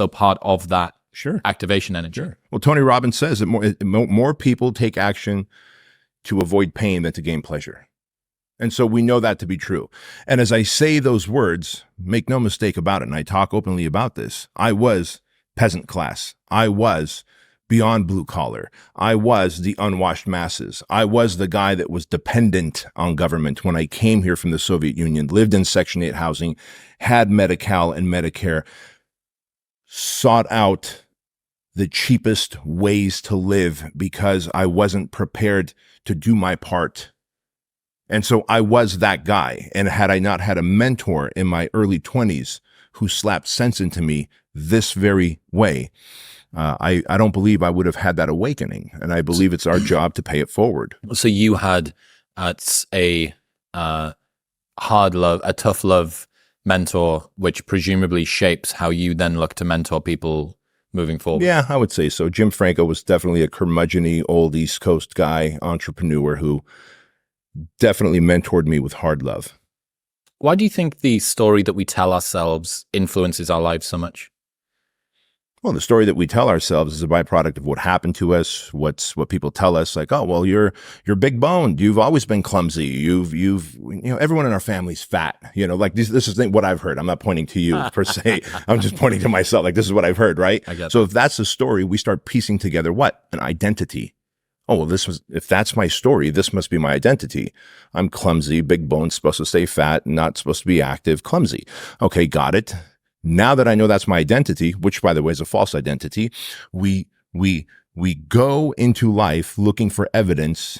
a part of that Sure. activation energy. Sure. Well, Tony Robbins says that more people take action to avoid pain than to gain pleasure. And so we know that to be true. And as I say those words, make no mistake about it, and I talk openly about this, I was peasant class. I was beyond blue collar. I was the unwashed masses. I was the guy that was dependent on government when I came here from the Soviet Union, lived in Section 8 housing, had Medi-Cal and Medicare, sought out the cheapest ways to live because I wasn't prepared to do my part. And so I was that guy. And had I not had a mentor in my early 20s who slapped sense into me this very way, I don't believe I would have had that awakening. And I believe it's our job to pay it forward. So you had a tough love mentor, which presumably shapes how you then look to mentor people moving forward. Yeah, I would say so. Jim Franco was definitely a curmudgeon-y old East Coast guy, entrepreneur who definitely mentored me with hard love. Why do you think the story that we tell ourselves influences our lives so much? Well, the story that we tell ourselves is a byproduct of what happened to us, what people tell us, like, oh, well, you're big boned. You've always been clumsy. Everyone in our family's fat. Like this is what I've heard. I'm not pointing to you per se. I'm just pointing to myself. Like, this is what I've heard, right? So if that's the story, we start piecing together what? An identity. Oh, well, if that's my story, this must be my identity. I'm clumsy, big boned, supposed to stay fat, not supposed to be active, clumsy. Okay, got it. Now that I know that's my identity, which by the way is a false identity, we go into life looking for evidence